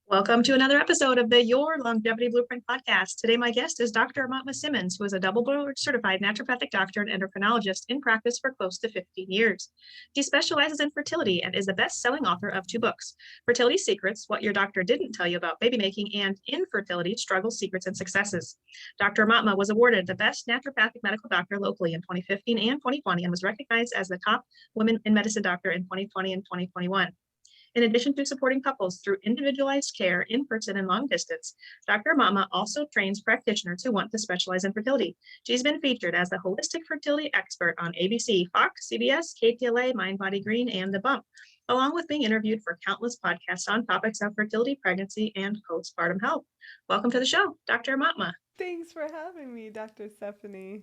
Welcome to another episode of the Your Longevity Blueprint podcast. Today, my guest is Dr. Aumatma Simmons, who is a double board certified naturopathic doctor and endocrinologist in practice for close to 15 years. She specializes in fertility and is the best-selling author of two books, Fertility Secrets, What Your Doctor Didn't Tell You About Baby Making, and Infertility, Struggles, Secrets, and Successes. Dr. Aumatma was awarded the best naturopathic medical doctor locally in 2015 and 2020 and was recognized as the top women in medicine doctor in 2020 and 2021. In addition to supporting couples through individualized care in person and long distance, Dr. Aumatma also trains practitioners who want to specialize in fertility. She's been featured as the holistic fertility expert on ABC, Fox, CBS, KTLA, Mind, Body, Green, and The Bump, along with being interviewed for countless podcasts on topics of fertility, pregnancy, and postpartum health. Welcome to the show, Dr. Aumatma. Thanks for having me, Dr. Stephanie.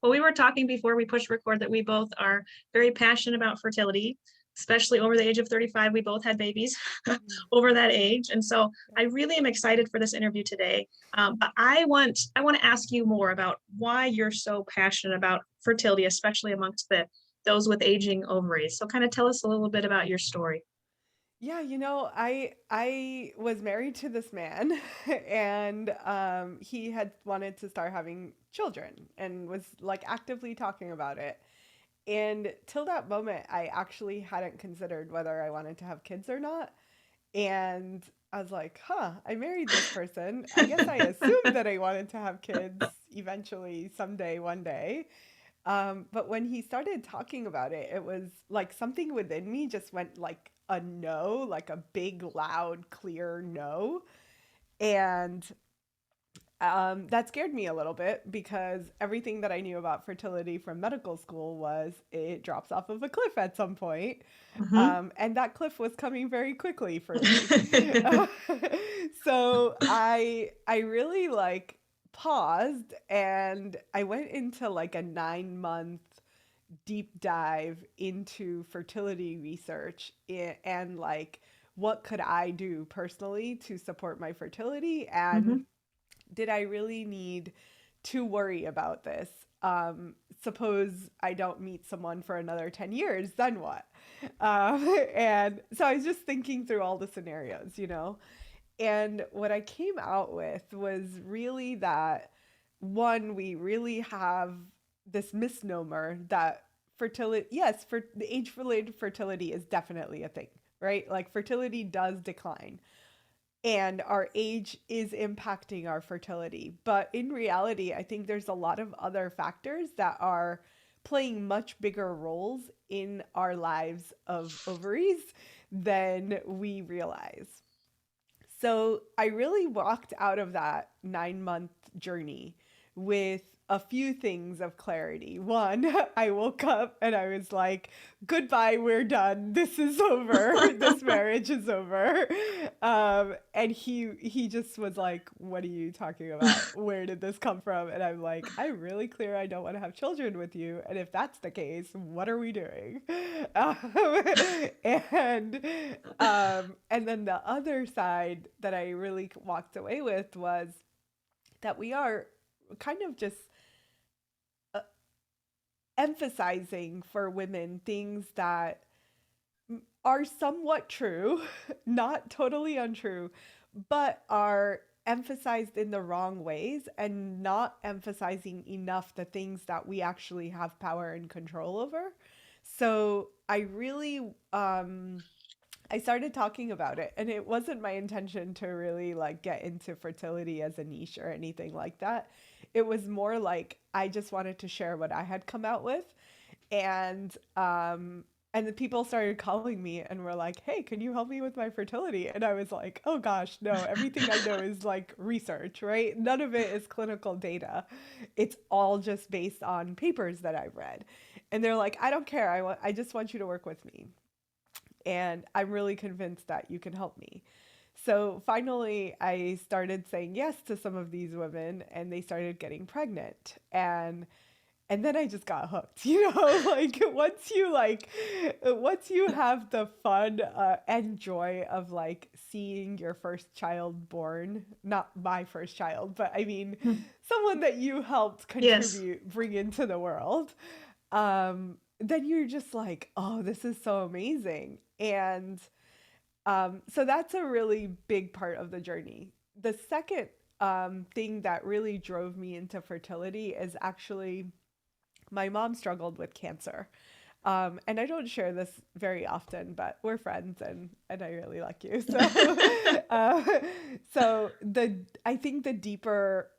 Well, we were talking before we pushed record that we both are very passionate about fertility, especially over the age of 35. We both had babies over that age. And so I really am excited for this interview today. But I want to ask you more about why you're so passionate about fertility, especially amongst those with aging ovaries. So kind of tell us a little bit about your story. Yeah, I was married to this man, and he had wanted to start having children and was like actively talking about it. And till that moment, I actually hadn't considered whether I wanted to have kids or not. And I was like, huh, I married this person. I guess I assumed that I wanted to have kids eventually, someday, one day. But when he started talking about it, it was like something within me just went like a no, like a big, loud, clear no. And that scared me a little bit because everything that I knew about fertility from medical school was it drops off of a cliff at some point. Mhm. And that cliff was coming very quickly for me. So I really like paused and I went into like a 9 month deep dive into fertility research and like what could I do personally to support my fertility, and Mhm. did I really need to worry about this? Suppose I don't meet someone for another 10 years, then what? And so I was just thinking through all the scenarios, you know? And what I came out with was really that one, we really have this misnomer that fertility, yes, for the age related fertility is definitely a thing, right? Like fertility does decline and our age is impacting our fertility. But in reality, I think there's a lot of other factors that are playing much bigger roles in our lives of ovaries than we realize. So I really walked out of that 9 month journey with a few things of clarity. One, I woke up and I was like, goodbye, we're done. This is over. This marriage is over. And he just was like, what are you talking about? Where did this come from? And I'm like, I'm really clear I don't want to have children with you. And if that's the case, what are we doing? Um, and and then the other side that I really walked away with was that we are kind of just uh, emphasizing for women things that are somewhat true, not totally untrue, but are emphasized in the wrong ways and not emphasizing enough the things that we actually have power and control over. So I really I started talking about it, and it wasn't my intention to really like get into fertility as a niche or anything like that. It was more like I just wanted to share what I had come out with, and the people started calling me and were like, "Hey, can you help me with my fertility?" And I was like, "Oh gosh, no. Everything I know is like research, right? None of it is clinical data. It's all just based on papers that I've read." And they're like, "I don't care. I just want you to work with me." And I'm really convinced that you can help me. So finally, I started saying yes to some of these women, and they started getting pregnant. And then I just got hooked, like once you have the fun and joy of like seeing your first child born, not my first child, but I mean someone that you helped Yes. contribute, bring into the world, then you're just like, oh, this is so amazing. And So that's a really big part of the journey. The second thing that really drove me into fertility is actually my mom struggled with cancer. And I don't share this very often, but we're friends and I really like you. So, uh, so I think the deeper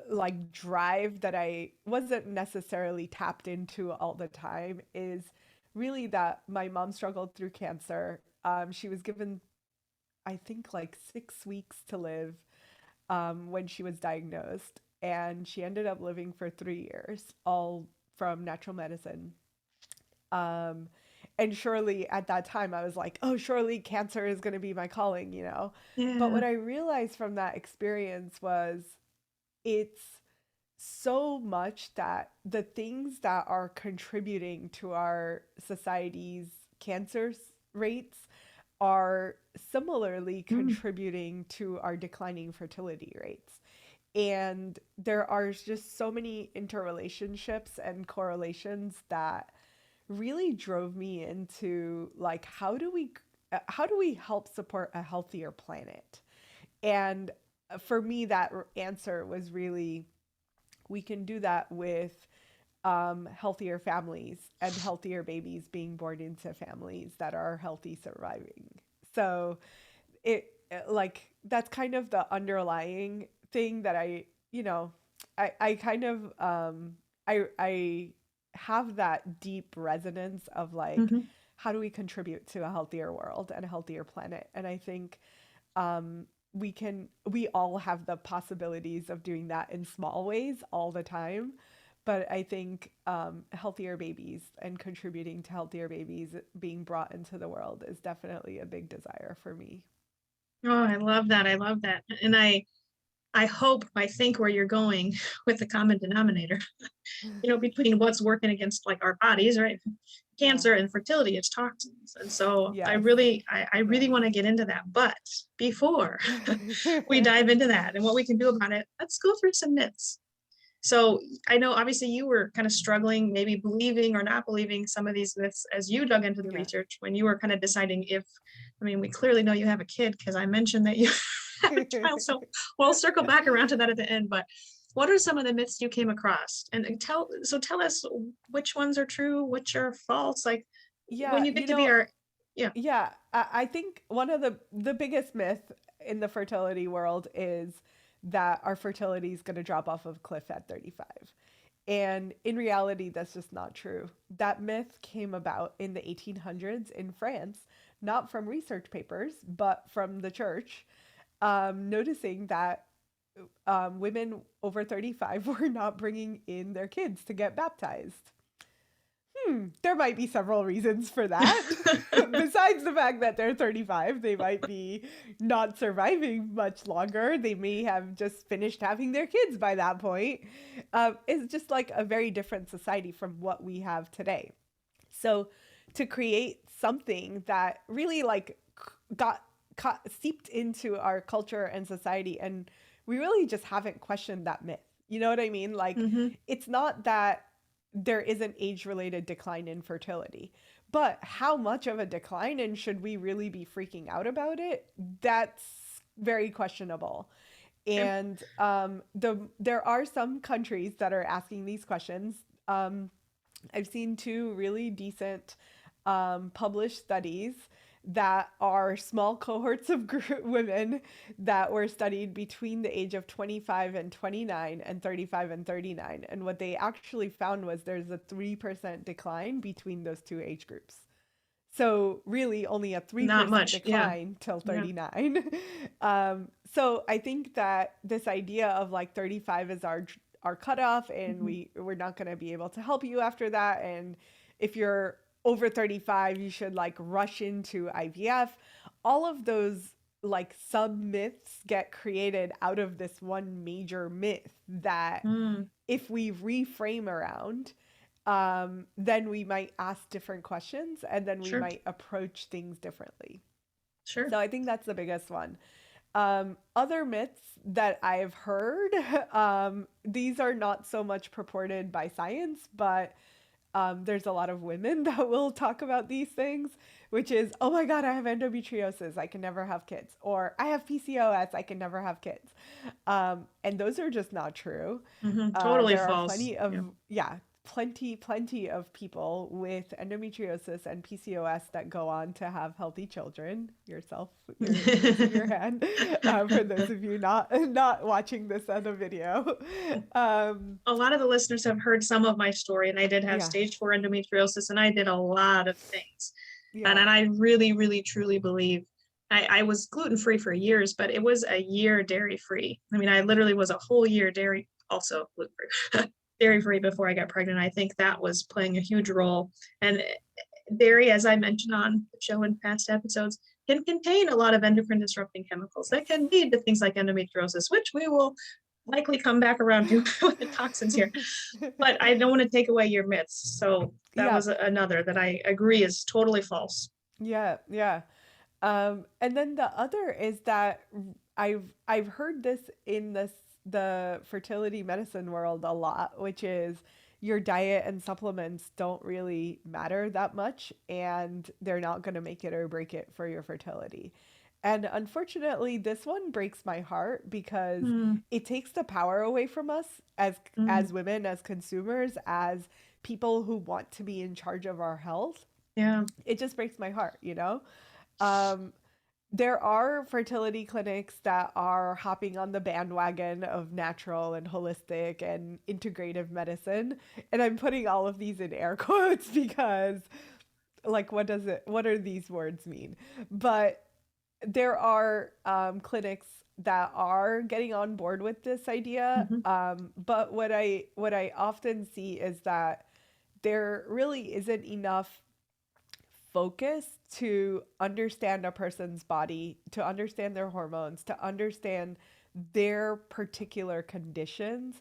like drive that I wasn't necessarily tapped into all the time is really that my mom struggled through cancer. She was given, I think, like 6 weeks to live when she was diagnosed, and she ended up living for 3 years, all from natural medicine. Um, and surely at that time, I was like, oh, surely cancer is going to be my calling, you know? But Yeah. what I realized from that experience was it's so much that the things that are contributing to our society's cancer rates are similarly Mm. contributing to our declining fertility rates. And there are just so many interrelationships and correlations that really drove me into like how do we help support a healthier planet? And for me that answer was really we can do that with healthier families and healthier babies being born into families that are healthy surviving. So it like that's kind of the underlying thing that I kind of I have that deep resonance of like Hmm. how do we contribute to a healthier world and a healthier planet? And I think um we all have the possibilities of doing that in small ways all the time, but I think healthier babies and contributing to healthier babies being brought into the world is definitely a big desire for me. Oh, I love that. I love that. And I hope, I think where you're going with the common denominator, between what's working against like our bodies, right? Yeah. Cancer and fertility, it's toxins. And so I Yes. really, I Yeah. really want to get into that. But before we dive into that and what we can do about it, let's go through some myths. So I know obviously you were kind of struggling, maybe believing or not believing some of these myths as you dug into the Yeah. research when you were kind of deciding if, I mean, we clearly know you have a kid because I mentioned that you have a child. So we'll circle back around to that at the end. But what are some of the myths you came across? And tell us which ones are true, which are false. Like when Yeah, you get to be our, yeah. yeah, I think one of the biggest myth in the fertility world is that our fertility is going to drop off of a cliff at 35. And in reality, that's just not true. That myth came about in the 1800s in France, not from research papers, but from the church, noticing that women over 35 were not bringing in their kids to get baptized. There might be several reasons for that. Besides the fact that they're 35, they might be not surviving much longer. They may have just finished having their kids by that point. It's just like a very different society from what we have today. So to create something that really like got seeped into our culture and society, and we really just haven't questioned that myth. You know what I mean? Like, Hmm. it's not that there is an age related decline in fertility, but how much of a decline and should we really be freaking out about it? That's very questionable. Okay. And there are some countries that are asking these questions. I've seen two really decent published studies that are small cohorts of women that were studied between the age of 25 and 29 and 35 and 39. And what they actually found was there's a 3% decline between those two age groups. So really only a Not 3% much. Yeah. decline till Yeah. 39. So I think that this idea of like 35 is our cutoff and Mhm. we're not going to be able to help you after that. And if you're over 35, you should like rush into IVF. All of those like sub myths get created out of this one major myth that Mm, if we reframe around, then we might ask different questions and then we sure. might approach things differently. Sure. So I think that's the biggest one. Other myths that I've heard, these are not so much purported by science, but there's a lot of women that will talk about these things, which is, oh my God, I have endometriosis, I can never have kids. Or I have PCOS, I can never have kids. And those are just not true. Totally There are false. Yeah. plenty of people with endometriosis and PCOS that go on to have healthy children. Yourself, you're raising your hand. For those of you not watching this on a video. A lot of the listeners have heard some of my story, and I did have Yeah, stage 4 endometriosis, and I did a lot of things. And yeah, I really, really, truly believe I was gluten free for years, but it was a year dairy free. I mean, I literally was a whole year dairy, also gluten free, yeah, dairy free before I got pregnant. I think that was playing a huge role. And dairy, as I mentioned on the show in past episodes, can contain a lot of endocrine disrupting chemicals that can lead to things like endometriosis, which we will likely come back around to with the toxins here. But I don't want to take away your myths. So that yeah, was another that I agree is totally false. yeah, yeah. And then the other is that I've heard this in the fertility medicine world a lot, which is your diet and supplements don't really matter that much, and they're not going to make it or break it for your fertility. And unfortunately, this one breaks my heart because Mm, it takes the power away from us mm, as women, as consumers, as people who want to be in charge of our health. yeah. It just breaks my heart, you know? Um, there are fertility clinics that are hopping on the bandwagon of natural and holistic and integrative medicine. And I'm putting all of these in air quotes because, like, what are these words mean? But there are clinics that are getting on board with this idea. Hmm. But what I often see is that there really isn't enough focus to understand a person's body, to understand their hormones, to understand their particular conditions,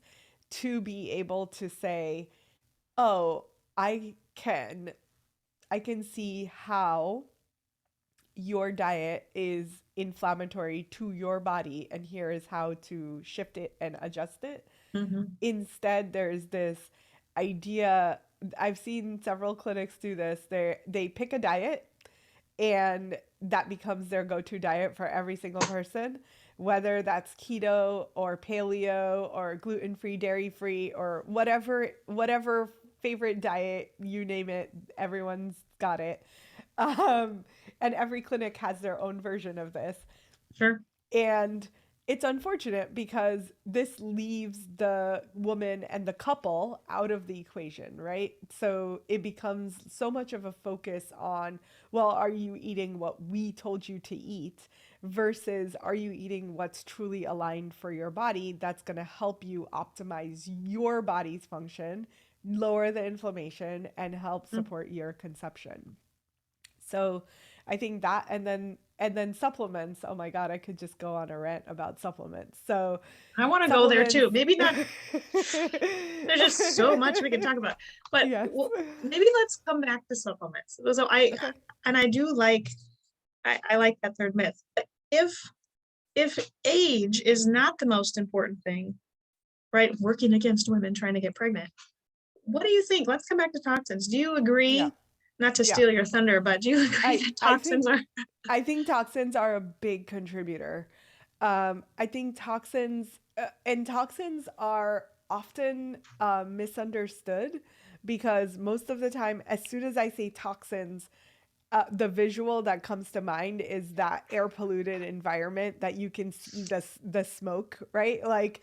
to be able to say, "Oh, I can I can see how your diet is inflammatory to your body and here is how to shift it and adjust it." Hmm. Instead, there's this idea. I've seen several clinics do this. They pick a diet and that becomes their go-to diet for every single person, whether that's keto or paleo or gluten-free, dairy-free, or whatever favorite diet, you name it, everyone's got it. um, and every clinic has their own version of this. Sure. And it's unfortunate because this leaves the woman and the couple out of the equation, right? So it becomes so much of a focus on, well, are you eating what we told you to eat versus are you eating what's truly aligned for your body that's going to help you optimize your body's function, lower the inflammation, and help Mm. support your conception. So I think that, and then supplements. Oh my God, I could just go on a rant about supplements. So I want to go there supplements. too. Maybe not. There's just so much we can talk about. But Yes. well, maybe let's come back to supplements. So Okay. I do like, I like that third myth. But if age is not the most important thing, right? Working against women trying to get pregnant. What do you think? Let's come back to toxins. Do you Yeah. agree? Not to Yeah. steal your thunder, but do you agree I that I toxins think are? I think toxins are a big contributor. I think toxins are often misunderstood because most of the time, as soon as I say toxins, the visual that comes to mind is that air polluted environment that you can see the smoke, right? Like,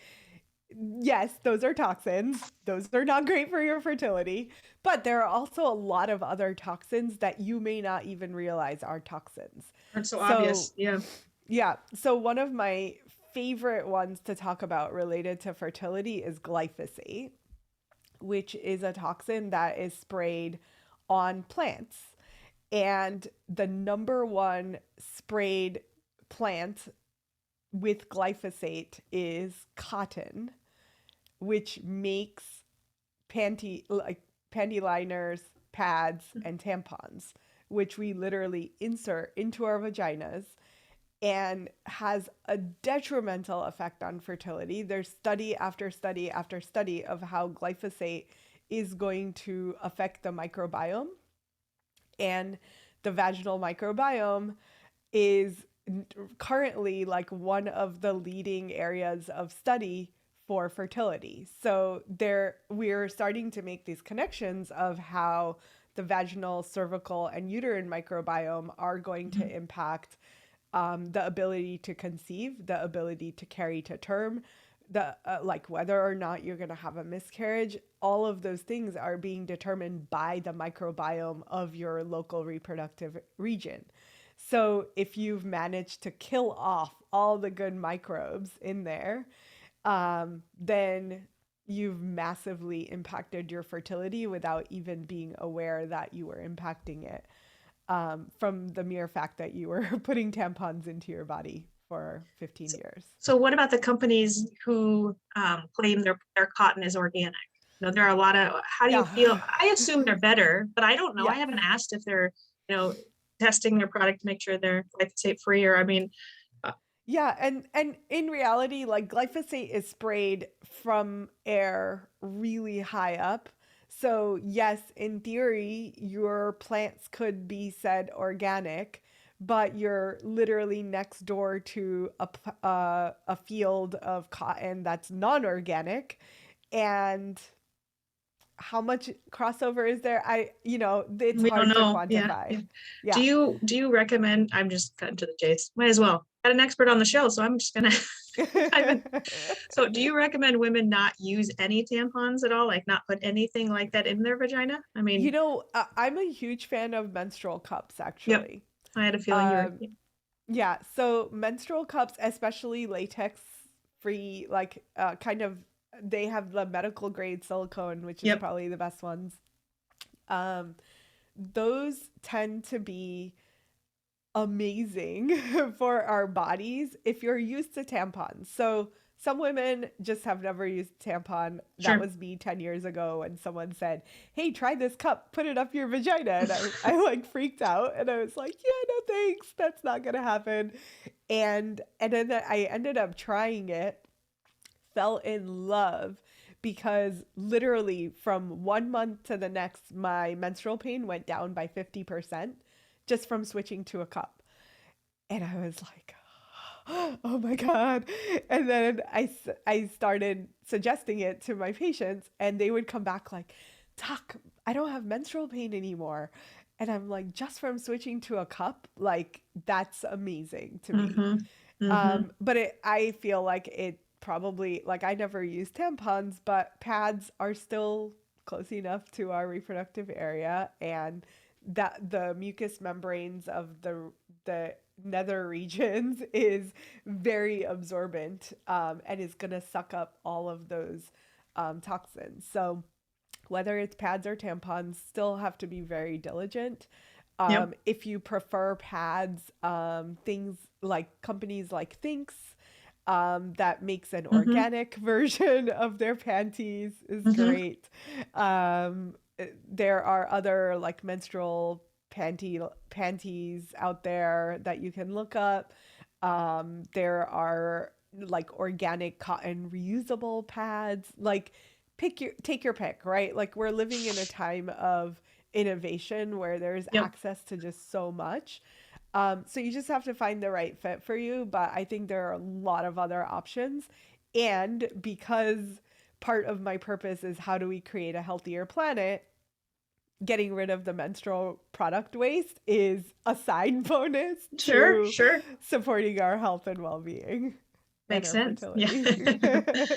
yes, those are toxins. Those are not great for your fertility, but there are also a lot of other toxins that you may not even realize are toxins. Aren't so So, obvious. Yeah. yeah, so one of my favorite ones to talk about related to fertility is glyphosate, which is a toxin that is sprayed on plants. And the number one sprayed plant with glyphosate is cotton, which makes panty liners, pads, and tampons, which we literally insert into our vaginas and has a detrimental effect on fertility. There's study after study after study of how glyphosate is going to affect the microbiome. And the vaginal microbiome is currently like one of the leading areas of study for fertility. So there we're starting to make these connections of how the vaginal, cervical, and uterine microbiome are going to impact the ability to conceive, the ability to carry to term, the like whether or not you're going to have a miscarriage. All of those things are being determined by the microbiome of your local reproductive region. So if you've managed to kill off all the good microbes in there, then you've massively impacted your fertility without even being aware that you were impacting it, from the mere fact that you were putting tampons into your body for 15 years. So what about the companies who claim their cotton is organic? There are a lot of, how do you feel? Yeah. I assume they're better, but I don't know. I Yes. haven't asked if they're, you know, testing their product to make sure they're glyphosate free, or I mean, Yeah, and in reality, like glyphosate is sprayed from air really high up. So yes, in theory, your plants could be said organic, but you're literally next door to a field of cotton that's non-organic, and how much crossover is there? It's we don't hard to know. Yeah. quantify. Yeah. Do Yeah. you recommend, I'm just cutting to the chase. Might as well. Got an expert on the show, so I'm just gonna dive in. So do you recommend women not use any tampons at all? Like not put anything like that in their vagina? I mean, I'm a huge fan of menstrual cups, yep. actually. I had a feeling you were. Um, yeah, so menstrual cups, especially latex free, like kind of, they have the medical grade silicone, which is Yep. probably the best ones. Um, those tend to be amazing for our bodies if you're used to tampons. So some women just have never used tampon. That Sure. was me 10 years ago when someone said, "Hey, try this cup, put it up your vagina." And I like freaked out and I was like, "Yeah, no thanks. That's not going to happen." And then I ended up trying it, fell in love, because literally from 1 month to the next, my menstrual pain went down by 50% just from switching to a cup. And I was like, oh my God. And then I started suggesting it to my patients, and they would come back like, "Doc, I don't have menstrual pain anymore." And I'm like, just from switching to a cup, like, that's amazing to me. Mm-hmm. Mm-hmm. I feel like it probably, like, I never use tampons, but pads are still close enough to our reproductive area, and that the mucous membranes of the nether regions is very absorbent, and is going to suck up all of those toxins. So whether it's pads or tampons, still have to be very diligent. Yep. If you prefer pads, things like companies like Thinks, that makes an Mm-hmm. organic version of their panties is Mm-hmm. great. There are other like menstrual panties out there that you can look up. There are like organic cotton reusable pads. Like take your pick, right? Like we're living in a time of innovation where there's Yep. access to just so much. So you just have to find the right fit for you. But I think there are a lot of other options. And because part of my purpose is how do we create a healthier planet, getting rid of the menstrual product waste is a side bonus Sure. to Sure. supporting our health and well-being and Makes our sense. Yeah. fertility.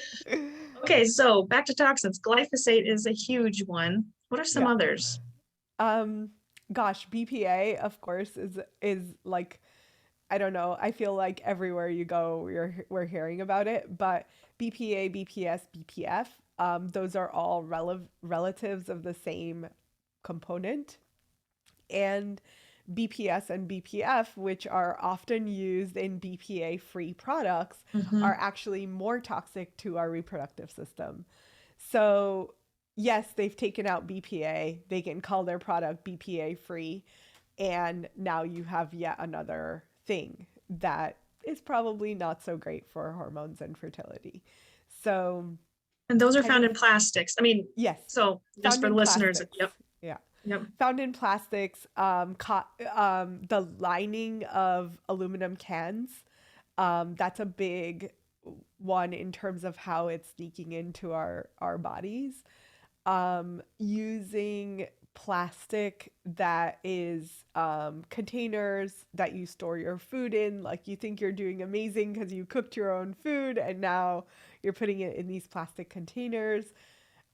Okay, so back to toxins. Glyphosate is a huge one. What are some Yeah. others? Um Gosh, BPA of course is like, I don't know. I feel like everywhere you go, we're hearing about it. But BPA, BPS, BPF, those are all relatives of the same component. And BPS and BPF, which are often used in BPA free products, Mm-hmm. are actually more toxic to our reproductive system. So, yes, they've taken out BPA, they can call their product BPA free. And now you have yet another thing that is probably not so great for hormones and fertility. So, And those are kind found of, in plastics. I mean, yes, so just found for the in listeners, plastics. yep, Yeah. yep. Found in plastics, the lining of aluminum cans. That's a big one in terms of how it's sneaking into our bodies. Using plastic that is containers that you store your food in. Like you think you're doing amazing because you cooked your own food and now you're putting it in these plastic containers.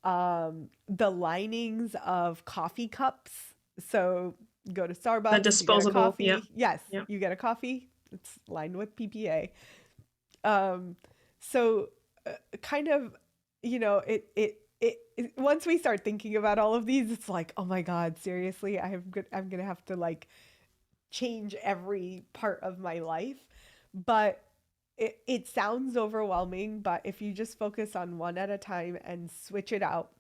The linings of coffee cups. So go to The Starbucks, you get a disposable, yep, coffee. Yes, yep. you get a coffee. It's lined with PPA. Um, so kind of, once we start thinking about all of these, it's like, oh my God, seriously, I'm gonna have to like change every part of my life. But it sounds overwhelming, but if you just focus on one at a time and switch it out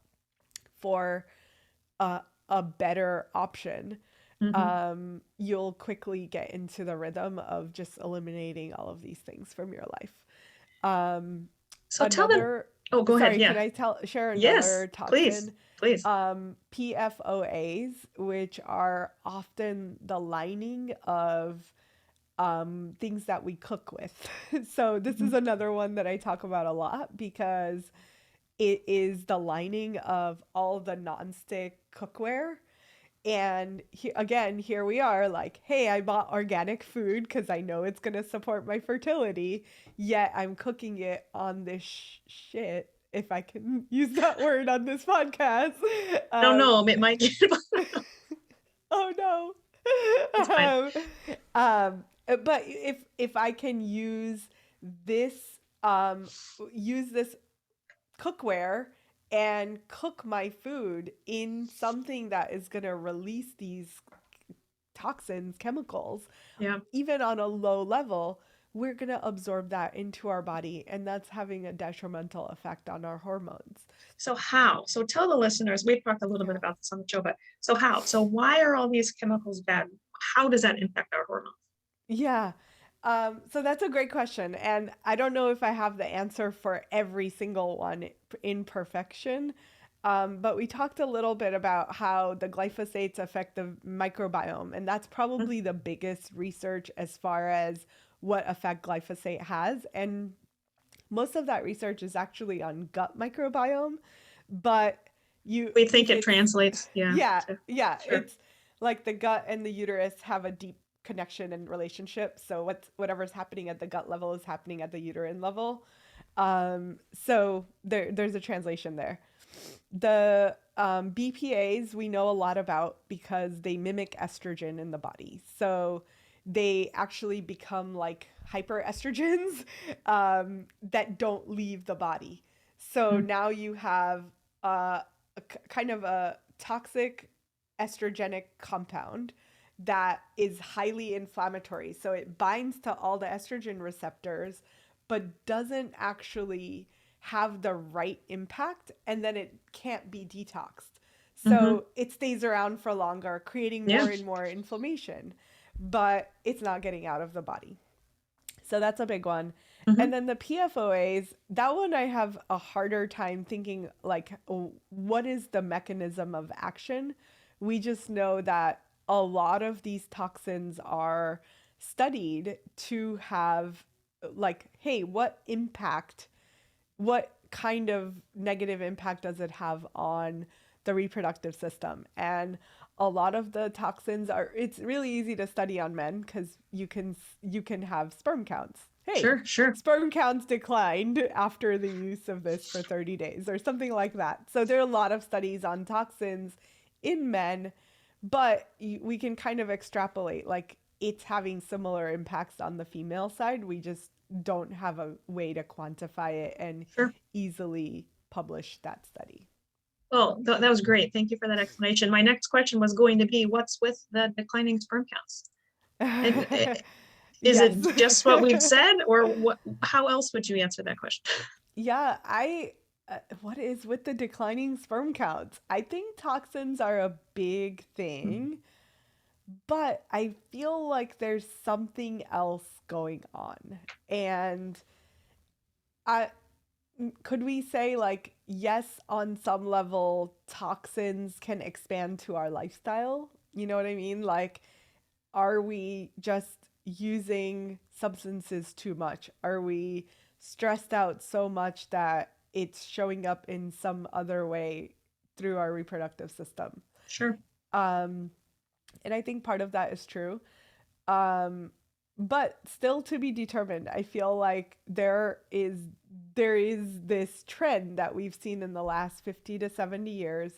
for a better option, Hmm. you'll quickly get into the rhythm of just eliminating all of these things from your life. Um, So tell them, another, oh, go ahead. sorry, Yeah. can I share Yes, another please, toxin? please. PFOAs, which are often the lining of things that we cook with. So this is Mhm. another one that I talk about a lot because it is the lining of all the nonstick cookware. And again, here we are like, hey, I bought organic food because I know it's going to support my fertility, yet I'm cooking it on this shit, if I can use that word on this podcast. I don't Um, know, it might get, oh no. it's fine. But if I can this um, use this cookware and cook my food in something that is going to release these toxins, chemicals, Yeah. even on a low level, we're going to absorb that into our body. And that's having a detrimental effect on our hormones. So how? So tell the listeners, we've talked a little bit Yeah. about this on the show, but so how? So why are all these chemicals bad? How does that impact our hormones? Yeah. So that's a great question. And I don't know if I have the answer for every single one in perfection. But we talked a little bit about how the glyphosates affect the microbiome. And that's Mhm. probably the biggest research as far as what effect glyphosate has. And most of that research is actually on gut microbiome. But We think if it it's, translates, yeah, yeah, to, yeah, sure. it's like the gut and the uterus have a deep connection and relationship. So whatever's happening at the gut level is happening at the uterine level. So there's a translation there. The BPAs we know a lot about because they mimic estrogen in the body. So they actually become like hyperestrogens that don't leave the body. So Mhm. now you have kind of a toxic estrogenic compound that is highly inflammatory. So it binds to all the estrogen receptors, but doesn't actually have the right impact, and then it can't be detoxed. Mhm. So it stays around for longer, creating Yeah. more and more inflammation, but it's not getting out of the body. So that's a big one. And Mhm. then the PFOAs, that one I have a harder time thinking like what is the mechanism of action? We just know that a lot of these toxins are studied to have like, hey, what kind of negative impact does it have on the reproductive system? And a lot of the toxins are, it's really easy to study on men because you can have sperm counts. Hey, Sure, sure. sperm counts declined after the use of this for 30 days or something like that. So there are a lot of studies on toxins in men, but we can kind of extrapolate like it's having similar impacts on the female side. We just don't have a way to quantify it and Sure. easily publish that study. Well, that was great. Thank you for that explanation. My next question was going to be, what's with the declining sperm counts? And is Yes. it just what we've said, or what? How else would you answer that question? Yeah, what is with the declining sperm counts? I think toxins are a big thing, but I feel like there's something else going on. And I could we say like, yes, on some level toxins can expand to our lifestyle? You know what I mean? Like, are we just using substances too much? Are we stressed out so much that it's showing up in some other way through our reproductive system? Sure. Um, and I think part of that is true. Um, but still to be determined. I feel like there is this trend that we've seen in the last 50 to 70 years.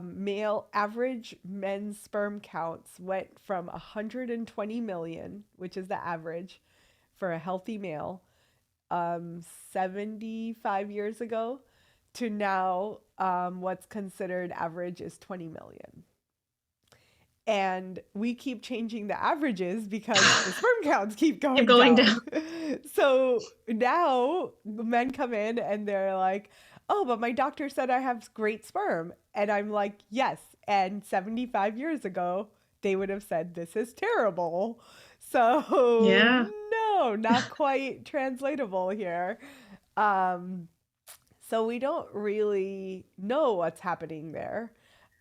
Male average men's sperm counts went from 120 million, which is the average for a healthy male, 75 years ago, to now what's considered average is 20 million. And we keep changing the averages because the sperm counts keep Keep going going down. down. So now the men come in and they're like, oh, but my doctor said I have great sperm. And I'm like, yes. And 75 years ago, they would have said, this is terrible. So, Yeah. no, not quite translatable here. Um, so we don't really know what's happening there.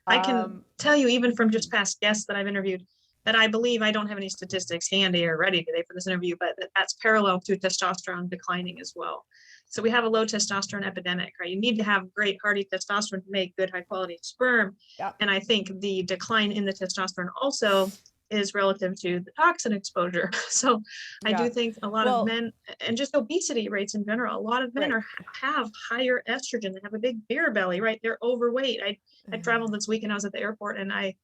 I can Um, tell you, even from mhm. just past guests that I've interviewed, that I believe I don't have any statistics handy or ready today for this interview, but that's parallel to testosterone declining as well. So we have a low testosterone epidemic, right? You need to have great hardy testosterone to make good high quality sperm. Yeah. And I think the decline in the testosterone also is relative to the toxin exposure. So I do Yeah. think a lot of Well, men, and just obesity rates in general, a lot of men right. have higher estrogen. They have a big beer belly, right? They're overweight. I traveled this week and I was at the airport and I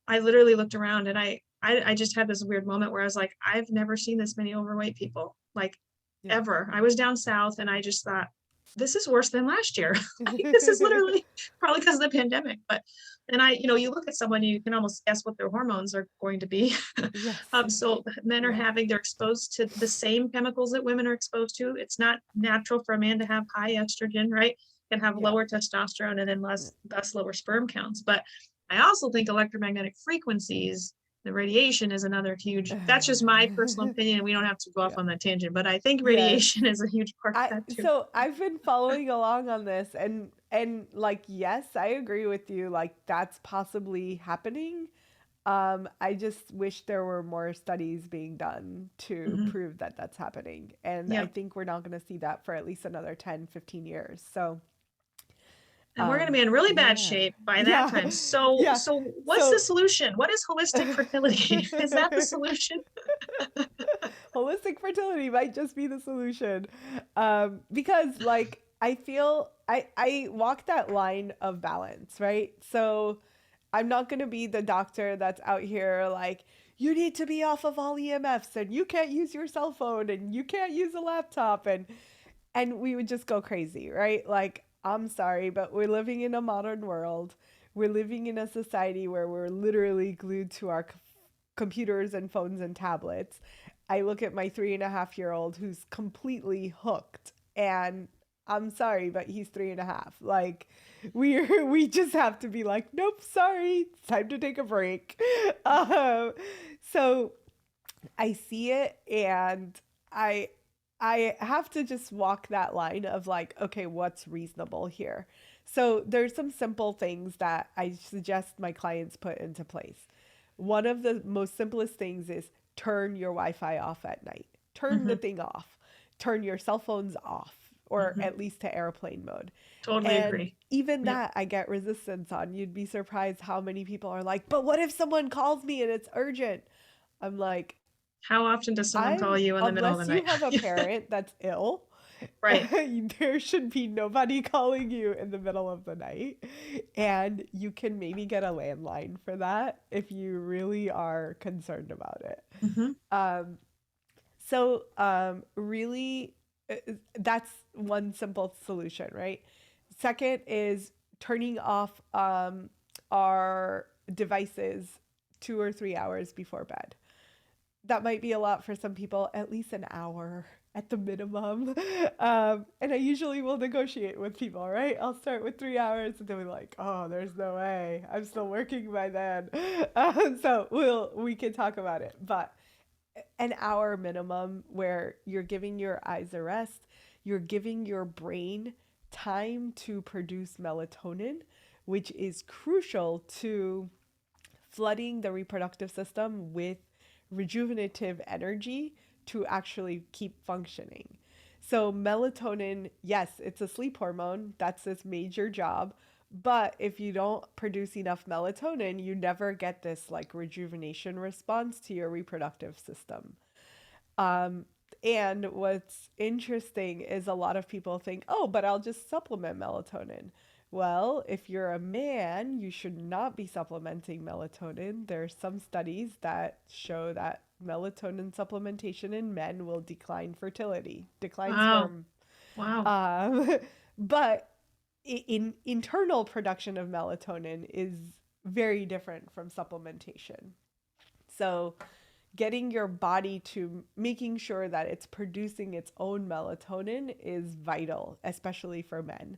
literally looked around and I just had this weird moment where I was like, I've never seen this many overweight people, like Yeah. ever. I was down south and I just thought, this is worse than last year. Like, this is literally probably because of the pandemic. But and you look at someone, you can almost guess what their hormones are going to be. Yes. So men are Yeah. they're exposed to the same chemicals that women are exposed to. It's not natural for a man to have high estrogen, right? Can have Yeah. lower testosterone and then Yeah. thus lower sperm counts. But I also think electromagnetic frequencies, the radiation is another huge, that's just my personal opinion. We don't have to go off Yeah. on that tangent, but I think Yes. radiation is a huge part of I that too. so I've been following along on this, and like, yes, I agree with you, like that's possibly happening. I just wish there were more studies being done to Mhm. prove that that's happening. And I Yep. think we're not going to see that for at least another 10, 15 years. So, And we're going to be in really bad yeah. shape by that Yeah. time. So, Yeah. so what's the So solution? What is holistic fertility? Is that the solution? holistic fertility might just be the solution. Because like I feel I walk that line of balance, right? So I'm not going to be the doctor that's out here like, you need to be off of all EMFs and you can't use your cell phone and you can't use a laptop, and we would just go crazy, right? Like, I'm sorry, but we're living in a modern world. We're living in a society where we're literally glued to our computers and phones and tablets. I look at my 3.5-year-old who's completely hooked, and I'm sorry, but he's 3.5. Like, we just have to be like, nope, sorry, it's time to take a break. Um, so I see it, and I I have to just walk that line of like, okay, what's reasonable here? So there's some simple things that I suggest my clients put into place. One of the most simplest things is turn your Wi-Fi off at night. Turn the Mhm. thing off. Turn your cell phones off, or Mhm. at least to airplane mode. Totally And agree. even Yep. that I get resistance on. You'd be surprised how many people are like, but what if someone calls me and it's urgent? I'm like, How often does someone call you in the middle of the unless you night? have a parent that's ill, Right. there should be nobody calling you in the middle of the night. And you can maybe get a landline for that if you really are concerned about it. Mhm. Um, really, that's one simple solution, right? Second is turning off our devices 2 or 3 hours before bed. That might be a lot for some people, at least an hour at the minimum. And I usually will negotiate with people, right? I'll start with 3 hours and then we're like, oh, there's no way. I'm still working by then. So we can talk about it. But an hour minimum where you're giving your eyes a rest, you're giving your brain time to produce melatonin, which is crucial to flooding the reproductive system with rejuvenative energy to actually keep functioning. So, melatonin, yes, it's a sleep hormone. That's its major job. But if you don't produce enough melatonin, you never get this like rejuvenation response to your reproductive system. Um, and what's interesting is a lot of people think, oh, but I'll just supplement melatonin. Well, if you're a man, you should not be supplementing melatonin. There's some studies that show that melatonin supplementation in men will decline fertility, decline Wow. sperm. Wow. Um, but in internal production of melatonin is very different from supplementation. So getting your body to making sure that it's producing its own melatonin is vital, especially for men.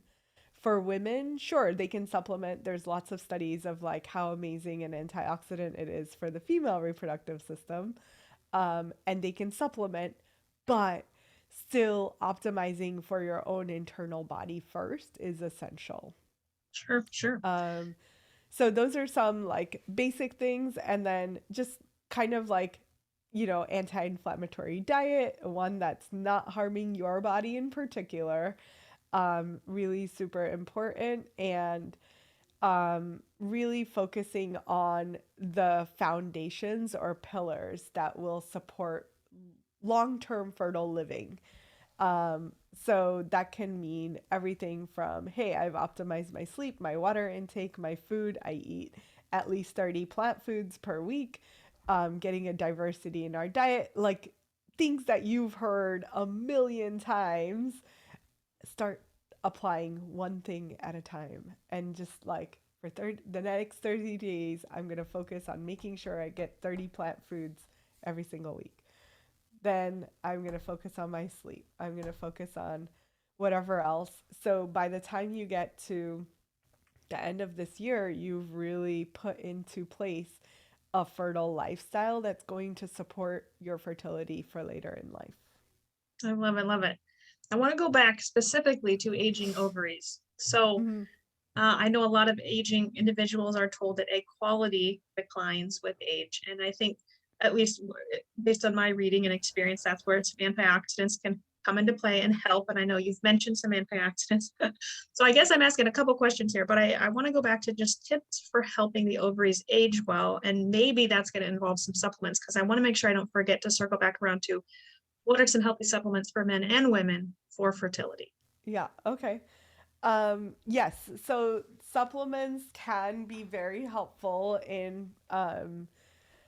For women, sure, they can supplement. There's lots of studies of like how amazing an antioxidant it is for the female reproductive system. And they can supplement, but still optimizing for your own internal body first is essential. Sure, sure. Um, so those are some like basic things, and then just kind of like, anti-inflammatory diet, one that's not harming your body in particular, really super important, and really focusing on the foundations or pillars that will support long-term fertile living. So that can mean everything from, hey, I've optimized my sleep, my water intake, my food. I eat at least 30 plant foods per week, getting a diversity in our diet, like things that you've heard a million times. Start applying one thing at a time, and just like for the next 30 days, I'm going to focus on making sure I get 30 plant foods every single week. Then I'm going to focus on my sleep. I'm going to focus on whatever else. So by the time you get to the end of this year, you've really put into place a fertile lifestyle that's going to support your fertility for later in life. I love it, love it. I want to go back specifically to aging ovaries. So Mm-hmm. I know a lot of aging individuals are told that egg quality declines with age. And I think, at least based on my reading and experience, that's where its antioxidants can come into play and help. And I know you've mentioned some antioxidants. So I guess I'm asking a couple questions here, but I want to go back to just tips for helping the ovaries age well. And maybe that's going to involve some supplements, because I want to make sure I don't forget to circle back around to what are some healthy supplements for men and women for fertility. Yeah. Okay. Yes. So supplements can be very helpful in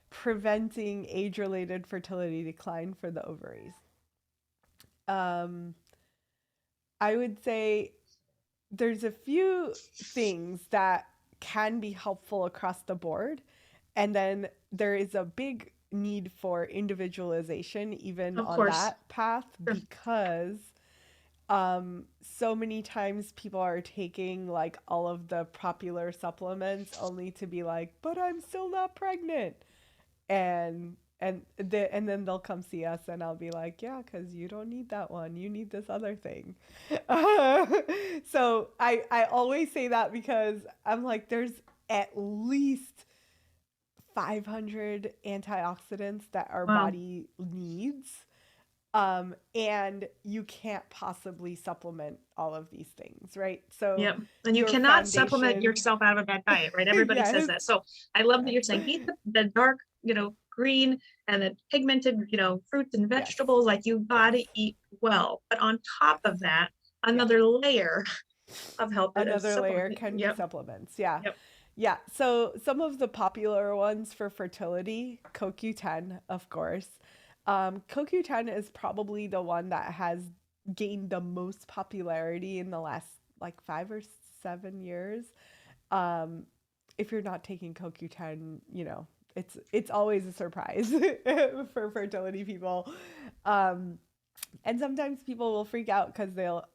preventing age-related fertility decline for the ovaries. Um, I would say there's a few things that can be helpful across the board, and then there is a big need for individualization even Of on course. that path, Sure. because so many times people are taking like all of the popular supplements only to be like, but I'm still not pregnant. And then they'll come see us, and I'll be like, yeah, because you don't need that one, you need this other thing. So I always say that because I'm like, there's at least 500 antioxidants that our Wow. body needs, and you can't possibly supplement all of these things, right? So Yep. And you your cannot supplement foundation. yourself out of a bad diet, right? Everybody says Yes. that. So I love that you're saying eat the dark, green and the pigmented, fruits and Yes. vegetables. Like you Yes. gotta eat well. But on top Yes. of that, Yeah. another layer of help is Another layer supplement. can be Yep. supplements. Yeah. Yep. Yeah. So some of the popular ones for fertility, CoQ10, of course. CoQ10 is probably the one that has gained the most popularity in the last like 5 or 7 years. Um, if you're not taking CoQ10, it's always a surprise for fertility people. Um, and sometimes people will freak out because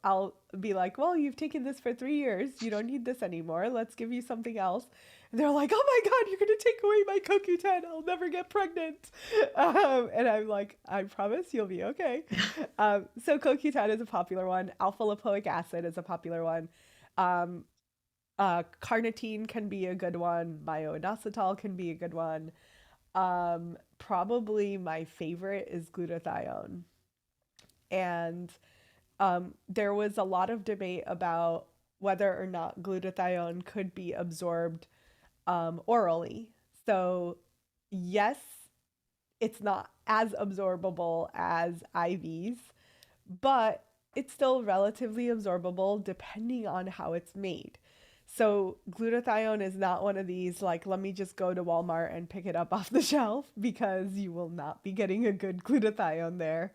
I'll be like, well, you've taken this for 3 years. You don't need this anymore. Let's give you something else. And they're like, oh my God, you're going to take away my CoQ10. I'll never get pregnant. And I'm like, I promise you'll be okay. So CoQ10 is a popular one. Alpha lipoic acid is a popular one. Um, Carnitine can be a good one. Myo-inositol can be a good one. Probably my favorite is glutathione. And there was a lot of debate about whether or not glutathione could be absorbed orally. So, yes, it's not as absorbable as IVs, but it's still relatively absorbable depending on how it's made. So, glutathione is not one of these, like, let me just go to Walmart and pick it up off the shelf, because you will not be getting a good glutathione there.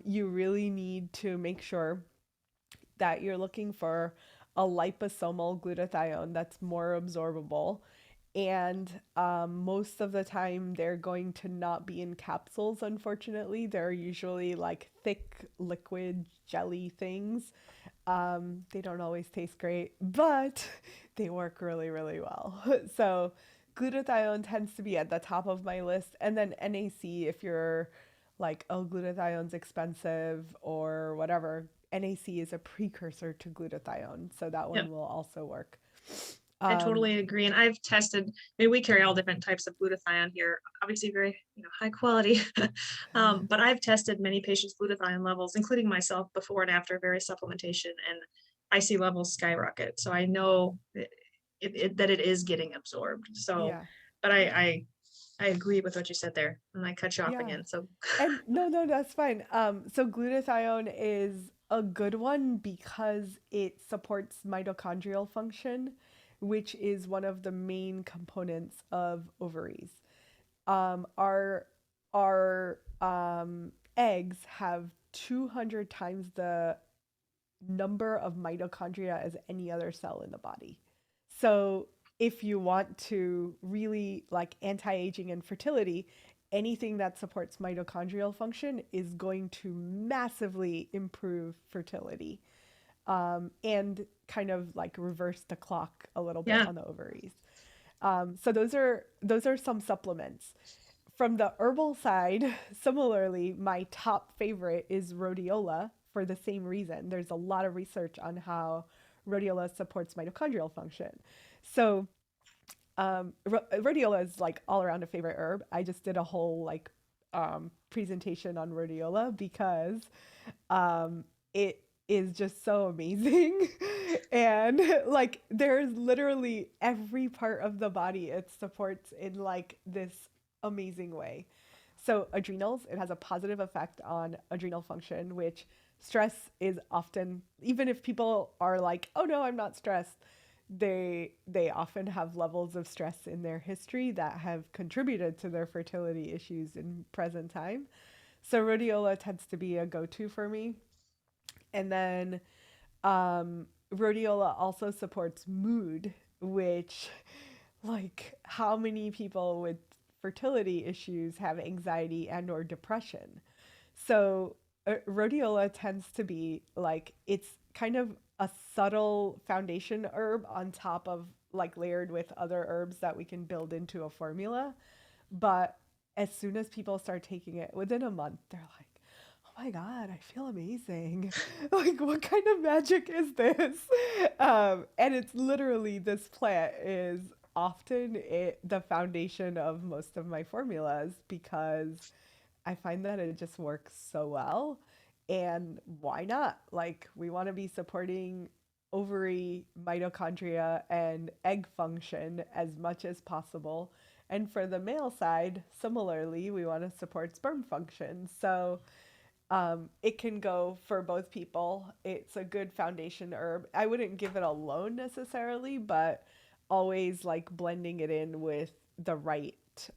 You really need to make sure that you're looking for a liposomal glutathione that's more absorbable. And most of the time, they're going to not be in capsules, unfortunately. They're usually like thick liquid jelly things. They don't always taste great, but they work really, really well. So, glutathione tends to be at the top of my list. And then NAC, if you're like, oh, glutathione's expensive or whatever, NAC is a precursor to glutathione. So, that Yeah. one will also work. I totally agree. And I've tested, I mean, we carry all different types of glutathione here, obviously very, high quality. But I've tested many patients' glutathione levels, including myself, before and after various supplementation, and I see levels skyrocket. So I know that it is getting absorbed. So, Yeah. but I agree with what you said there, and I cut you off Yeah. again. So And no, that's fine. So glutathione is a good one because it supports mitochondrial function, which is one of the main components of ovaries. Our eggs have 200 times the number of mitochondria as any other cell in the body. So if you want to really like anti-aging and fertility, anything that supports mitochondrial function is going to massively improve fertility, and kind of like reverse the clock a little bit yeah, on the ovaries. So those are some supplements. From the herbal side, similarly, my top favorite is rhodiola for the same reason. There's a lot of research on how rhodiola supports mitochondrial function. So, rhodiola is like all around a favorite herb. I just did a whole like presentation on rhodiola because it is just so amazing. And like there's literally every part of the body it supports in like this amazing way. So adrenals, it has a positive effect on adrenal function, which stress is often, even if people are like, "Oh no, I'm not stressed," they often have levels of stress in their history that have contributed to their fertility issues in present time. So rhodiola tends to be a go-to for me. And then rhodiola also supports mood, which, like, how many people with fertility issues have anxiety and or depression? So rhodiola tends to be like it's kind of a subtle foundation herb on top of like layered with other herbs that we can build into a formula. But as soon as people start taking it within a month, they're like, oh my God, I feel amazing. Like, what kind of magic is this? And it's literally, this plant is often the foundation of most of my formulas because I find that it just works so well. And why not? Like, we want to be supporting ovary, mitochondria, and egg function as much as possible. And for the male side, similarly, we want to support sperm function. So it can go for both people. It's a good foundation herb. I wouldn't give it alone necessarily, but always like blending it in with the right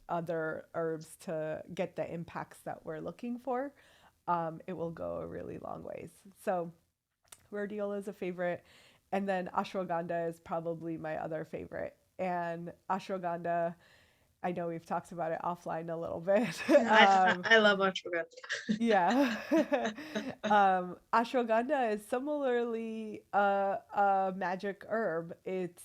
other herbs to get the impacts that we're looking for. It will go a really long ways. So rhodiola is a favorite, and then ashwagandha is probably my other favorite. And ashwagandha, I know we've talked about it offline a little bit. I love ashwagandha. Yeah. Ashwagandha is similarly a magic herb. It's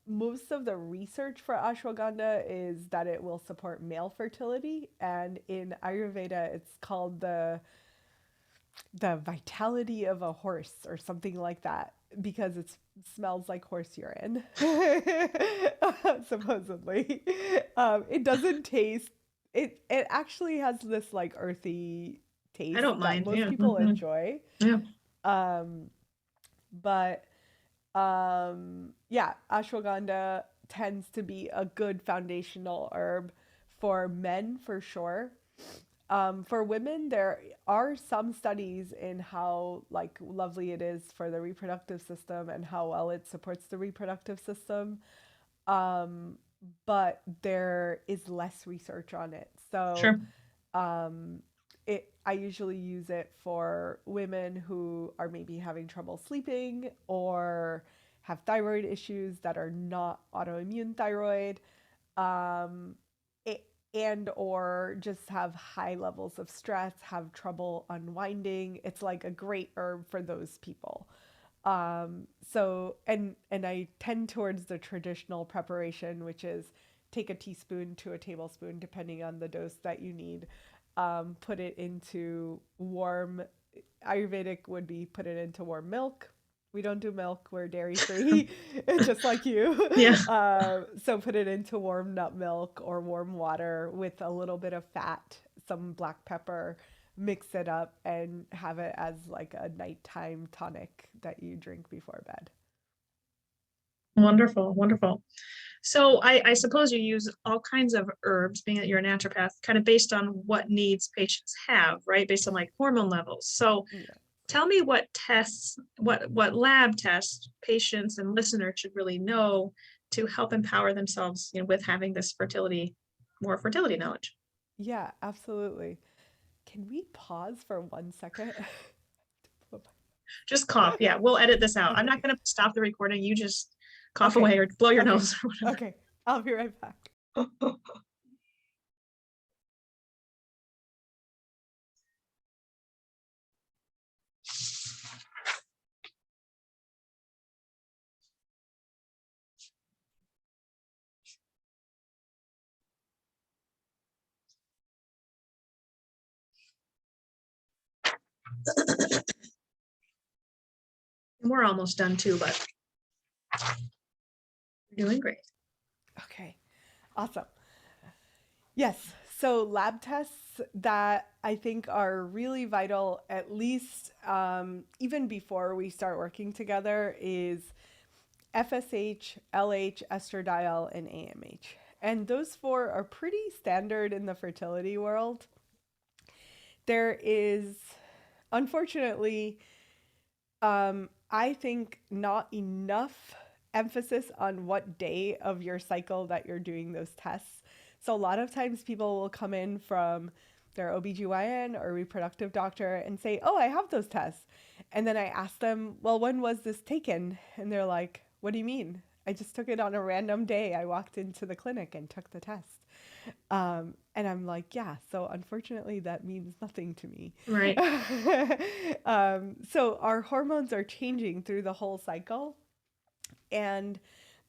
Most of the research for ashwagandha is that it will support male fertility, and in Ayurveda, it's called the vitality of a horse or something like that because it smells like horse urine, supposedly. It doesn't taste. It actually has this like earthy I taste don't that mind. most Yeah. people enjoy. Yeah. Um, but yeah, ashwagandha tends to be a good foundational herb for men for sure. For women, there are some studies in how like lovely it is for the reproductive system and how well it supports the reproductive system. Um, but there is less research on it. So Sure. um, I usually use it for women who are maybe having trouble sleeping or have thyroid issues that are not autoimmune thyroid, um, it, and or just have high levels of stress, have trouble unwinding. It's like a great herb for those people. So and I tend towards the traditional preparation, which is take a teaspoon to a tablespoon, depending on the dose that you need. Put it into warm. Ayurvedic would be put it into warm milk. We don't do milk. We're dairy free, just like you. Yeah. So put it into warm nut milk or warm water with a little bit of fat, some black pepper, mix it up and have it as like a nighttime tonic that you drink before bed. Wonderful. Wonderful. So I suppose you use all kinds of herbs, being that you're a naturopath, kind of based on what needs patients have, right? Based on like hormone levels. So Yeah. tell me what tests, what lab tests patients and listeners should really know to help empower themselves, with having this more fertility knowledge. Yeah, absolutely. Can we pause for 1 second? Just cough. Yeah, we'll edit this out. I'm not Okay. going to stop the recording. You just cough Okay. away or blow your Okay. nose or Okay. I'll be right back. whatever. We're almost done too, but you're doing great. Okay. Awesome. Yes. So lab tests that I think are really vital, at least even before we start working together, is FSH, LH, estradiol, and AMH. And those four are pretty standard in the fertility world. There is, unfortunately, I think not enough emphasis on what day of your cycle that you're doing those tests. So a lot of times people will come in from their OBGYN or reproductive doctor and say, "Oh, I have those tests." And then I ask them, "Well, when was this taken?" And they're like, "What do you mean? I just took it on a random day. I walked into the clinic and took the test." And I'm like, yeah, so unfortunately, that means nothing to me. Right. So our hormones are changing through the whole cycle. And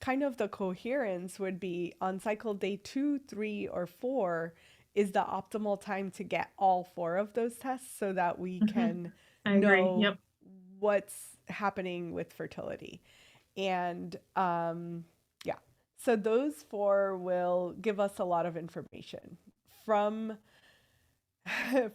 kind of the coherence would be on cycle day 2, 3, or 4 is the optimal time to get all four of those tests so that we Mhm. can I agree. know Yep. what's happening with fertility. And yeah, so those four will give us a lot of information from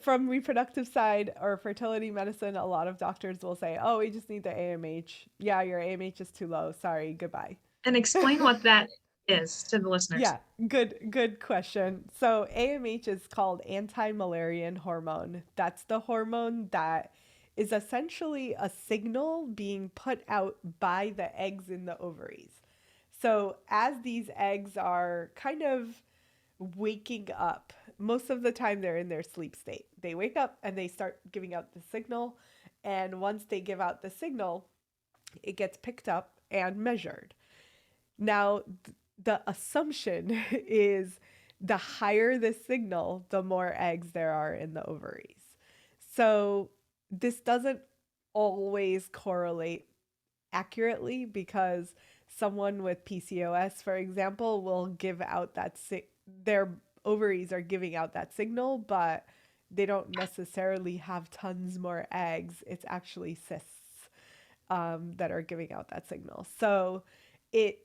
from reproductive side or fertility medicine. A lot of doctors will say, "Oh, we just need the AMH. Yeah, your AMH is too low. Sorry, goodbye." And explain what that is to the listeners. Yeah, good question. So AMH is called anti-Müllerian hormone. That's the hormone that is essentially a signal being put out by the eggs in the ovaries. So as these eggs are kind of waking up, most of the time they're in their sleep state. They wake up and they start giving out the signal, and once they give out the signal, it gets picked up and measured. Now, the assumption is the higher the signal, the more eggs there are in the ovaries. So, this doesn't always correlate accurately because someone with PCOS, for example, will give out that their ovaries are giving out that signal, but they don't necessarily have tons more eggs. It's actually cysts that are giving out that signal. So it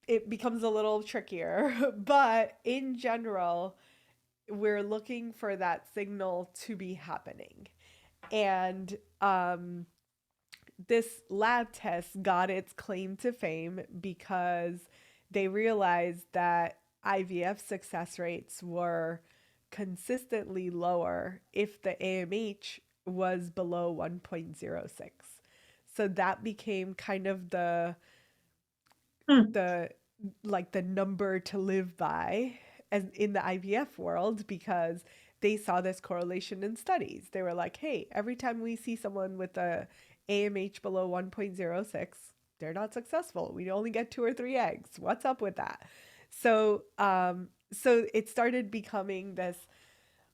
it becomes a little trickier, but in general, we're looking for that signal to be happening. And this lab test got its claim to fame because they realized that IVF success rates were consistently lower if the AMH was below 1.06. So that became kind of Hmm. the like the number to live by as in the IVF world, because they saw this correlation in studies. They were like, hey, every time we see someone with a AMH below 1.06, they're not successful. We only get 2 or 3 eggs. What's up with that? So it started becoming this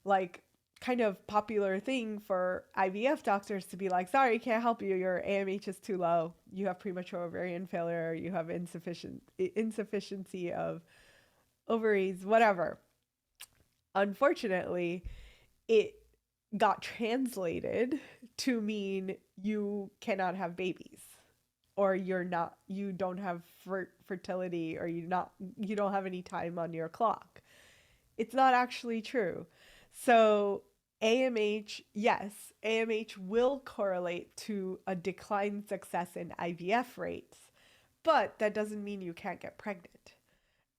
like kind of popular thing for IVF doctors to be like, sorry, can't help you. Your AMH is too low. You have premature ovarian failure. You have insufficiency of ovaries, whatever. Unfortunately, it got translated to mean you cannot have babies, or you don't have fertility, or you don't have any time on your clock. It's not actually true. So AMH, yes, AMH will correlate to a declined success in IVF rates, but that doesn't mean you can't get pregnant.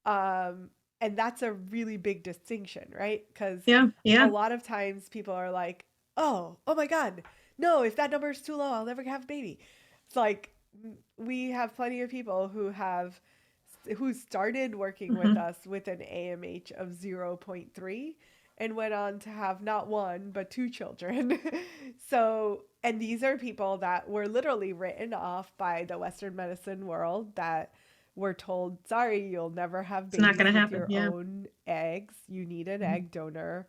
Um, and that's a really big distinction, right? Because Yeah, a yeah. lot of times people are like, oh my God, no, if that number is too low, I'll never have a baby. It's like, we have plenty of people who started working with Hmm. us with an AMH of zero point 0.3 and went on to have not one, but 2 children. So, and these are people that were literally written off by the Western medicine world, that were told, sorry, you'll never have It's not babies going to with happen. your Yeah. own eggs. You need an Mhm. egg donor.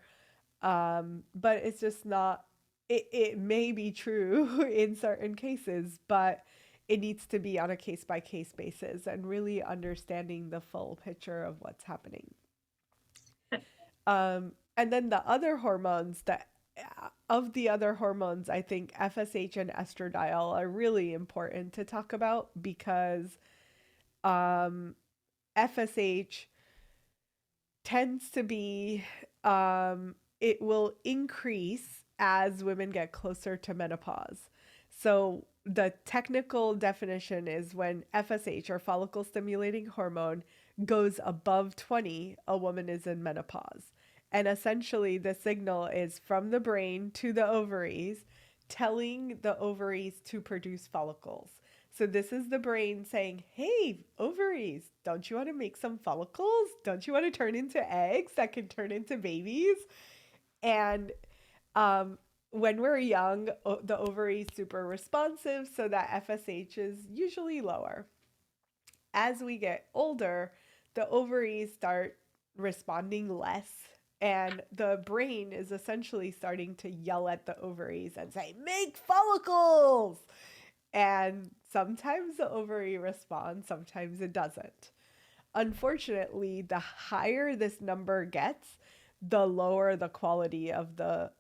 But it's just not, it may be true in certain cases, but it needs to be on a case by case basis and really understanding the full picture of what's happening. And then the other hormones that of the other hormones, I think FSH and estradiol are really important to talk about because um, FSH tends to be, it will increase as women get closer to menopause. So the technical definition is when FSH, or follicle stimulating hormone, goes above 20, a woman is in menopause. And essentially, the signal is from the brain to the ovaries, telling the ovaries to produce follicles. So this is the brain saying, hey, ovaries, don't you want to make some follicles? Don't you want to turn into eggs that can turn into babies? And um, when we're young, the ovary is super responsive, so that FSH is usually lower. As we get older, the ovaries start responding less, and the brain is essentially starting to yell at the ovaries and say, make follicles. And sometimes the ovary responds, sometimes it doesn't. Unfortunately, the higher this number gets, the lower the quality of the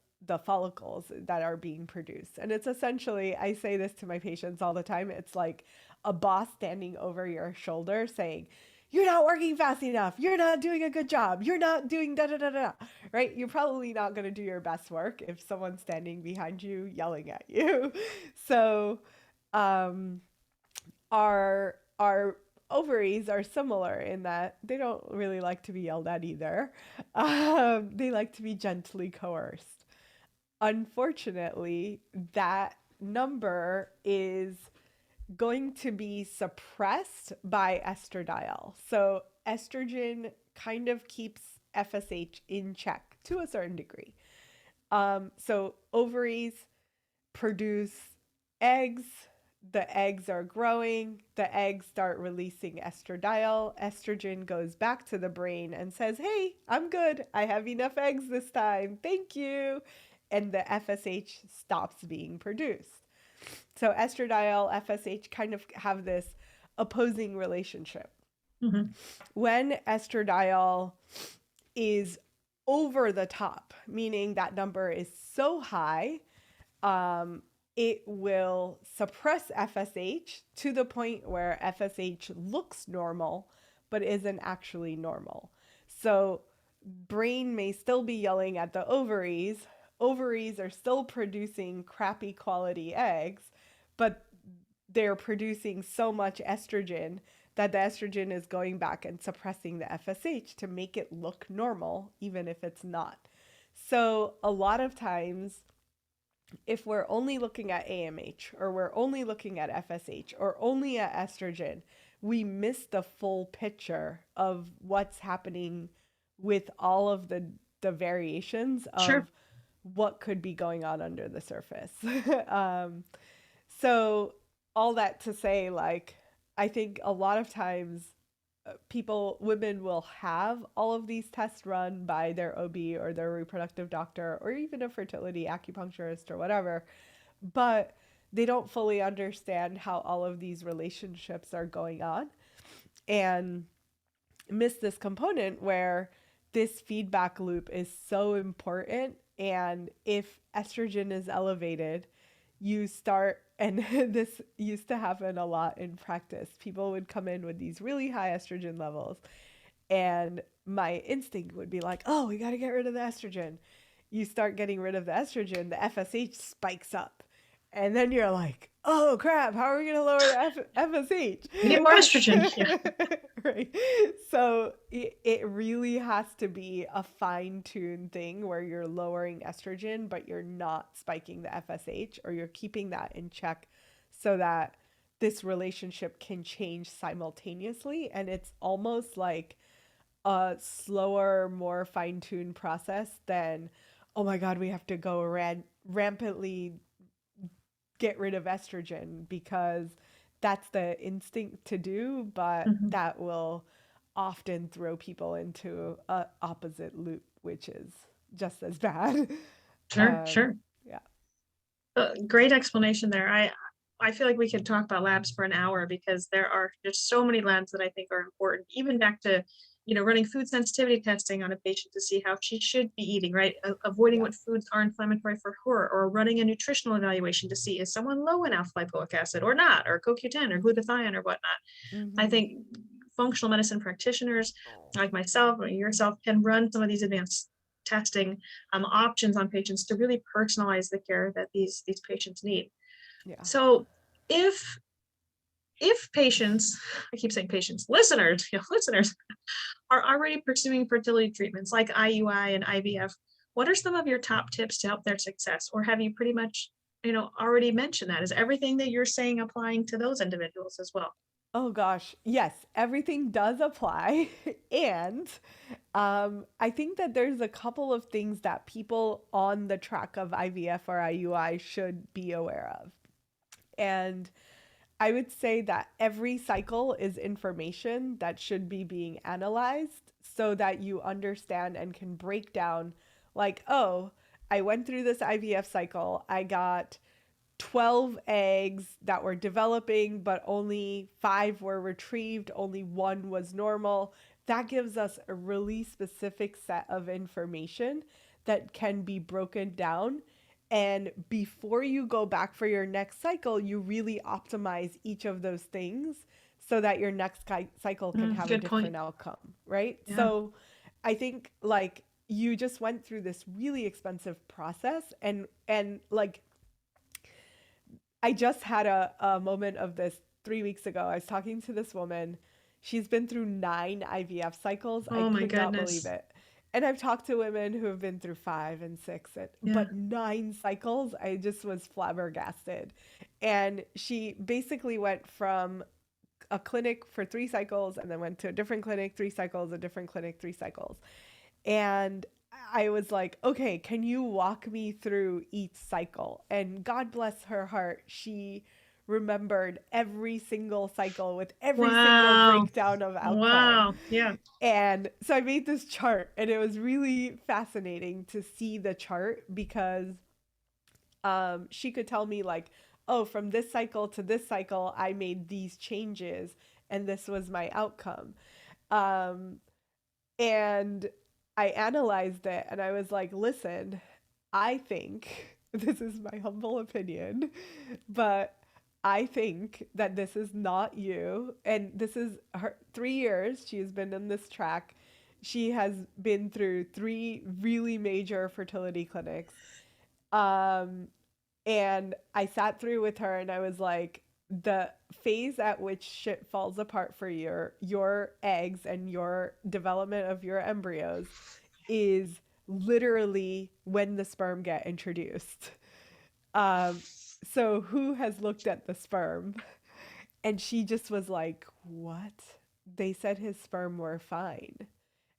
follicles that are being produced. And it's essentially, I say this to my patients all the time, it's like a boss standing over your shoulder saying, you're not working fast enough. You're not doing a good job. You're not doing da da da da. Right? You're probably not going to do your best work if someone's standing behind you yelling at you. So, um, our ovaries are similar in that they don't really like to be yelled at either. They like to be gently coerced. Unfortunately, that number is going to be suppressed by estradiol. So estrogen kind of keeps FSH in check to a certain degree. So ovaries produce eggs. The eggs are growing. The eggs start releasing estradiol. Estrogen goes back to the brain and says, hey, I'm good. I have enough eggs this time. Thank you. And the FSH stops being produced. So estradiol, FSH kind of have this opposing relationship. Mhm. When estradiol is over the top, meaning that number is so high, um, it will suppress FSH to the point where FSH looks normal, but isn't actually normal. So, brain may still be yelling at the ovaries. Ovaries are still producing crappy quality eggs, but they're producing so much estrogen that the estrogen is going back and suppressing the FSH to make it look normal, even if it's not. So, a lot of times, if we're only looking at AMH or we're only looking at FSH or only at estrogen, we miss the full picture of what's happening with all of the variations Sure. of what could be going on under the surface. um, so all that to say, like, I think a lot of times women will have all of these tests run by their OB or their reproductive doctor or even a fertility acupuncturist or whatever, but they don't fully understand how all of these relationships are going on and miss this component where this feedback loop is so important. And if estrogen is elevated, you start, and this used to happen a lot in practice. People would come in with these really high estrogen levels, and my instinct would be like, oh, we got to get rid of the estrogen. You start getting rid of the estrogen, the FSH spikes up. And then you're like, oh crap, how are we going to lower the FSH? We need more estrogen. Yeah. Right. So it really has to be a fine tuned thing where you're lowering estrogen, but you're not spiking the FSH, or you're keeping that in check so that this relationship can change simultaneously. And it's almost like a slower, more fine tuned process than, oh my God, we have to go rampantly get rid of estrogen because that's the instinct to do, but Mhm. that will often throw people into a opposite loop, which is just as bad. Sure, um, sure. yeah. Great explanation there. I feel like we could talk about labs for an hour because there are just so many labs that I think are important, even back to, running food sensitivity testing on a patient to see how she should be eating, right? Avoiding Yeah. what foods are inflammatory for her, or running a nutritional evaluation to see is someone low in alpha lipoic acid or not, or CoQ10 or glutathione or whatnot. I Mm-hmm. think functional medicine practitioners like myself or yourself can run some of these advanced testing options on patients to really personalize the care that these patients need. Yeah. So if if patients, I keep saying patients, listeners, listeners are already pursuing fertility treatments like IUI and IVF, what are some of your top tips to help their success? Or have you pretty much, already mentioned that? Is everything that you're saying applying to those individuals as well? Oh gosh, yes, everything does apply. And I think that there's a couple of things that people on the track of IVF or IUI should be aware of. And I would say that every cycle is information that should be being analyzed so that you understand and can break down, like, oh, I went through this IVF cycle. I got 12 eggs that were developing, but only 5 were retrieved, only 1 was normal. That gives us a really specific set of information that can be broken down. And before you go back for your next cycle, you really optimize each of those things so that your next cycle can have a Good point. different outcome, right? Yeah. So I think, like, you just went through this really expensive process, and like, I just had a moment of this 3 weeks ago. I was talking to this woman. She's been through 9 IVF cycles. I Oh my could not believe goodness. it. And I've talked to women who have been through 5 and 6, Yeah. but 9 cycles, I just was flabbergasted. And she basically went from a clinic for 3 cycles and then went to a different clinic, 3 cycles, a different clinic, 3 cycles. And I was like, okay, can you walk me through each cycle? And God bless her heart, she remembered every single cycle with every single Wow. breakdown of outcome. Wow. Yeah. And so I made this chart, and it was really fascinating to see the chart because she could tell me, like, oh, from this cycle to this cycle, I made these changes and this was my outcome. Um, and I analyzed it and I was like, listen, I think this is my humble opinion, but I think that this is not you. And this is her 3 years she has been in this track. She has been through three really major fertility clinics. Um, and I sat through with her and I was like, the phase at which shit falls apart for your eggs and your development of your embryos is literally when the sperm get introduced. Um, so who has looked at the sperm? And she just was like, what? They said his sperm were fine.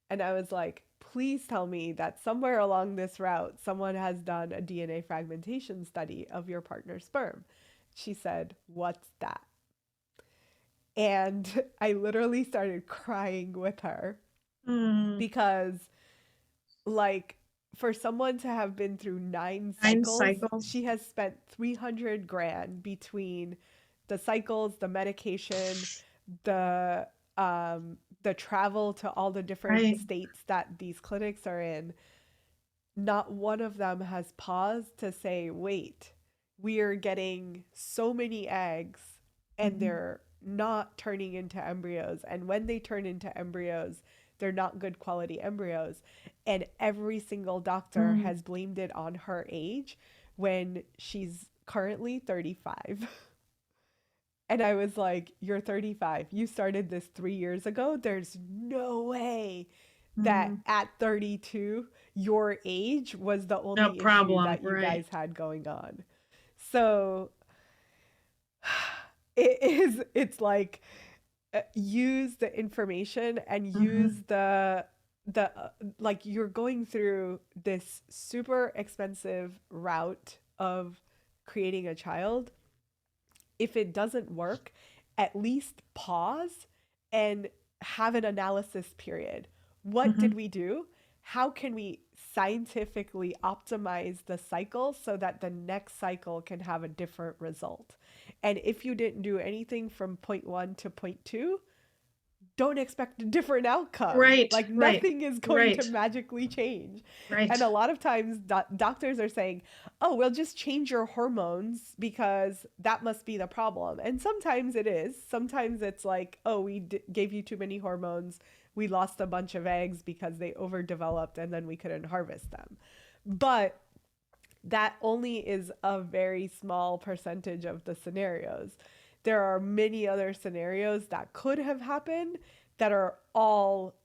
And I was like, please tell me that somewhere along this route, someone has done a DNA fragmentation study of your partner's sperm. She said, what's that? And I literally started crying with her Mm, because, like, for someone to have been through 9 cycles, 9 cycles. she has spent 300 grand between the cycles, the medication, the the travel to all the different Right. states that these clinics are in. Not one of them has paused to say, wait, we are getting so many eggs and Mhm. they're not turning into embryos. And when they turn into embryos, they're not good quality embryos. And every single doctor Mm, has blamed it on her age when she's currently 35. And I was like, you're 35. You started this 3 years ago. There's no way that mm. at 32, your age was the No only issue problem. that you Right. guys had going on. So it's like, use the information and Hmm. use the like, you're going through this super expensive route of creating a child. If it doesn't work, at least pause and have an analysis period. What did Hmm. we do? How can we scientifically optimize the cycle so that the next cycle can have a different result? And if you didn't do anything from point one to point two, don't expect a different outcome. Right. Like, Right. nothing is going Right. to magically change. Right. And a lot of times doctors are saying, "Oh, we'll just change your hormones because that must be the problem." And sometimes it is. Sometimes it's like, "Oh, we gave you too many hormones. We lost a bunch of eggs because they overdeveloped and then we couldn't harvest them." But that only is a very small percentage of the scenarios. There are many other scenarios that could have happened that are all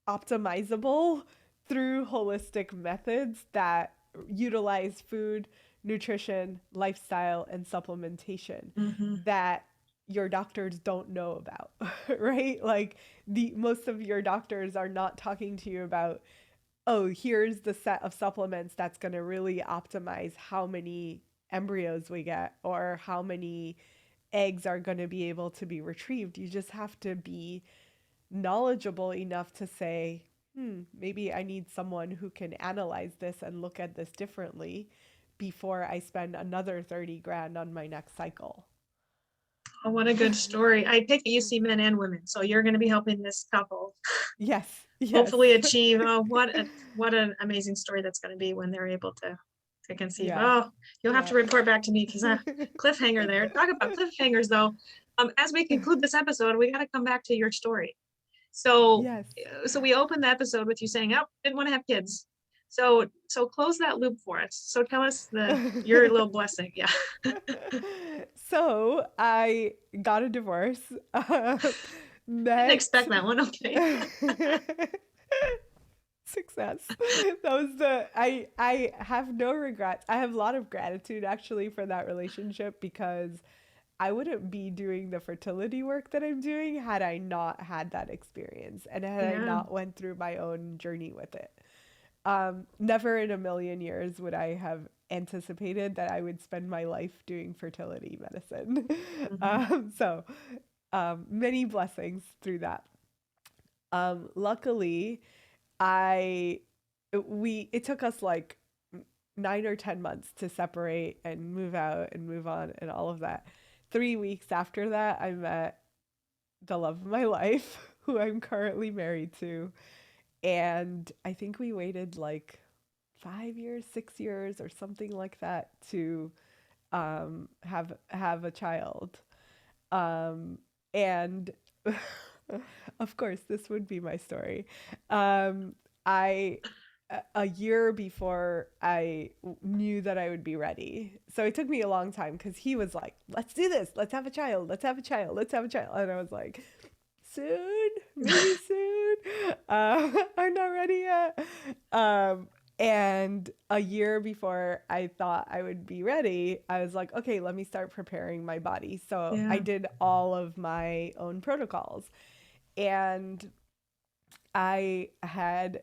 optimizable through holistic methods that utilize food, nutrition, lifestyle, and supplementation Hmm. that your doctors don't know about, right? Like, the most of your doctors are not talking to you about, oh, here's the set of supplements that's going to really optimize how many embryos we get or how many eggs are going to be able to be retrieved. You just have to be knowledgeable enough to say, maybe I need someone who can analyze this and look at this differently before I spend another 30 grand on my next cycle. Oh, what a good story. I take it you see men and women, so you're going to be helping this couple Yes, yes. hopefully achieve. Oh, what an amazing story that's going to be when they're able to conceive. Yeah, Oh, you'll have yeah. to report back to me because cliffhanger there. Talk about cliffhangers though. As we conclude this episode, we got to come back to your story. So, Yes. so we opened the episode with you saying, "Oh, didn't want to have kids." So close that loop for us. So tell us your little blessing. Yeah. So I got a divorce. Didn't Met expect that one. Okay. success. That was the I have no regrets. I have a lot of gratitude actually for that relationship because I wouldn't be doing the fertility work that I'm doing had I not had that experience and had I Yeah. not went through my own journey with it. Never in a million years would I have anticipated that I would spend my life doing fertility medicine. Mhm. So many blessings through that. Luckily, I it took us like 9 or 10 months to separate and move out and move on and all of that. 3 weeks after that, I met the love of my life, who I'm currently married to. And I think we waited like 5 years, 6 years, or something like that to have a child. Um, and of course, this would be my story. I a year before I knew that I would be ready. So it took me a long time because he was like, "Let's do this. Let's have a child. Let's have a child. Let's have a child." And I was like, "Soon, maybe soon. I'm not ready yet." Um, and a year before I thought I would be ready, I was like, okay, let me start preparing my body. So I Yeah. did all of my own protocols. And I had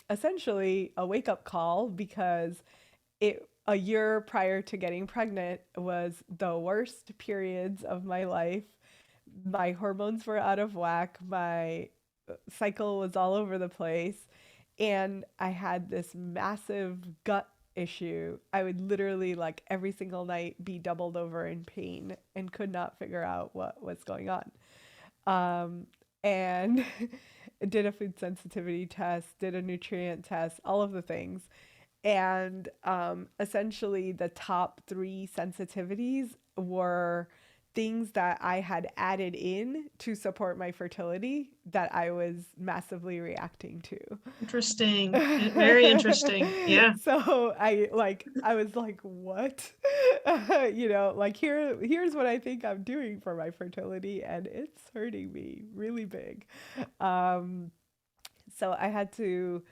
essentially a wake up call because it a year prior to getting pregnant was the worst periods of my life. My hormones were out of whack. My cycle was all over the place. And I had this massive gut issue. I would literally, like, every single night be doubled over in pain and could not figure out what was going on. Um, and did a food sensitivity test, did a nutrient test, all of the things. And essentially, the top three sensitivities were things that I had added in to support my fertility that I was massively reacting Interesting. Very to. interesting. Yeah. So I was like, what? Like, here's what I think I'm doing for my fertility, and it's hurting me really big. Um, so I had to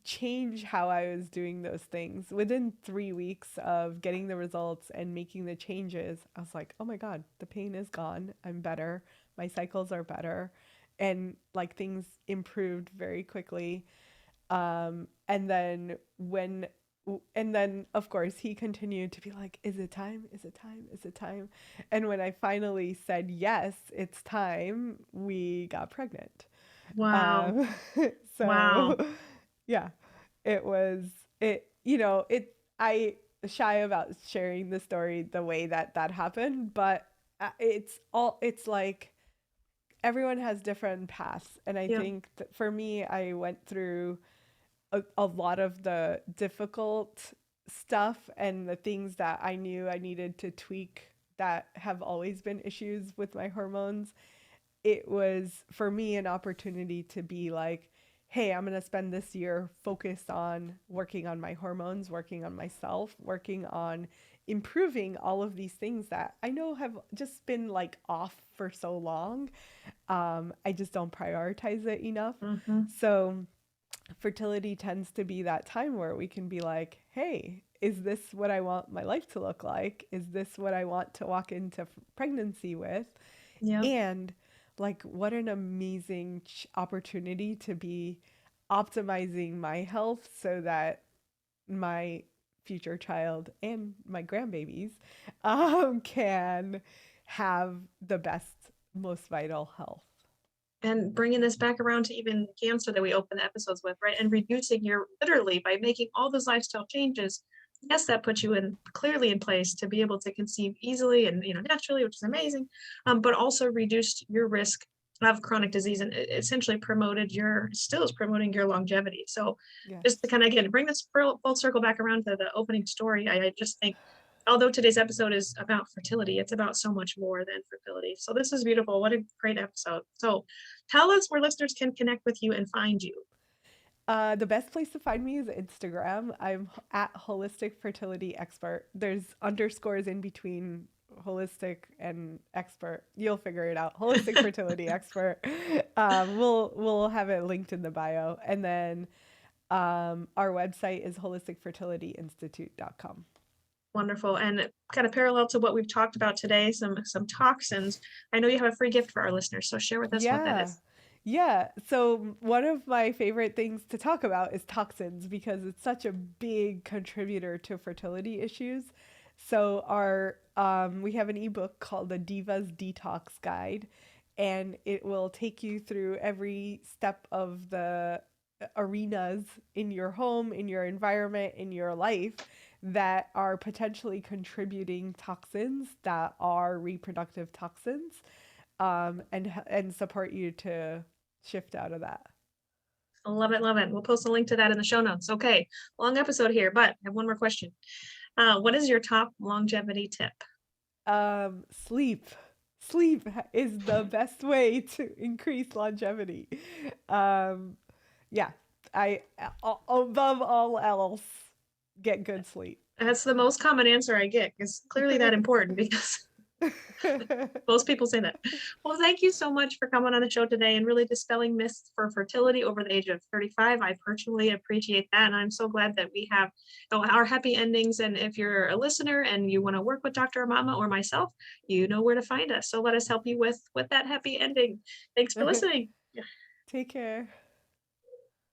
change how I was doing those things. Within 3 weeks of getting the results and making the changes, I was like, oh my God, the pain is gone. I'm better. My cycles are better. And like things improved very quickly. And then of course he continued to be like, is it time? Is it time? Is it time? And when I finally said, yes, it's time, we got pregnant. Wow. Um, so Wow. yeah, it was it. I shy about sharing the story the way that that happened, but it's like everyone has different paths, and I Yep. think that for me, I went through a lot of the difficult stuff and the things that I knew I needed to tweak that have always been issues with my hormones. It was for me an opportunity to be like, hey, I'm going to spend this year focused on working on my hormones, working on myself, working on improving all of these things that I know have just been like off for so long. I just don't prioritize it enough. Hmm. So fertility tends to be that time where we can be like, hey, is this what I want my life to look like? Is this what I want to walk into pregnancy with? Yep. And like, what an amazing opportunity to be optimizing my health so that my future child and my grandbabies can have the best, most vital health. And bringing this back around to even cancer that we open the episodes with, right? And reducing your literally by making all those lifestyle changes. Yes, that puts you in clearly in place to be able to conceive easily and naturally, which is amazing. But also reduced your risk of chronic disease and essentially promoted your still is promoting your longevity. So Yes. just to kind of again bring this full circle back around to the opening story, I just think although today's episode is about fertility, it's about so much more than fertility. So this is beautiful. What a great episode. So tell us where listeners can connect with you and find you. The best place to find me is Instagram. I'm at Holistic Fertility Expert. There's underscores in between holistic and expert. You'll figure it out. Holistic Fertility Expert. We'll have it linked in the bio, and then our website is holisticfertilityinstitute.com. Wonderful. And kind of parallel to what we've talked about today, some toxins. I know you have a free gift for our listeners, so share with us what that Yeah. is. Yeah. So, one of my favorite things to talk about is toxins because it's such a big contributor to fertility issues. So, we have an ebook called the Divas Detox Guide, and it will take you through every step of the arenas in your home, in your environment, in your life that are potentially contributing toxins that are reproductive toxins, and support you to shift out of that. I love it, love it. We'll post a link to that in the show notes. Okay, long episode here, but I have one more question. What is your top longevity tip? Sleep. Sleep is the best way to increase longevity. Um, yeah, I above all else, get good sleep. That's the most common answer I get. It's clearly that important because most people say that. Well, thank you so much for coming on the show today and really dispelling myths for fertility over the age of 35. I personally appreciate that. And I'm so glad that we have our happy endings. And if you're a listener and you want to work with Dr. Aumatma or myself, you know where to find us. So let us help you with that happy ending. Thanks for listening. Take care.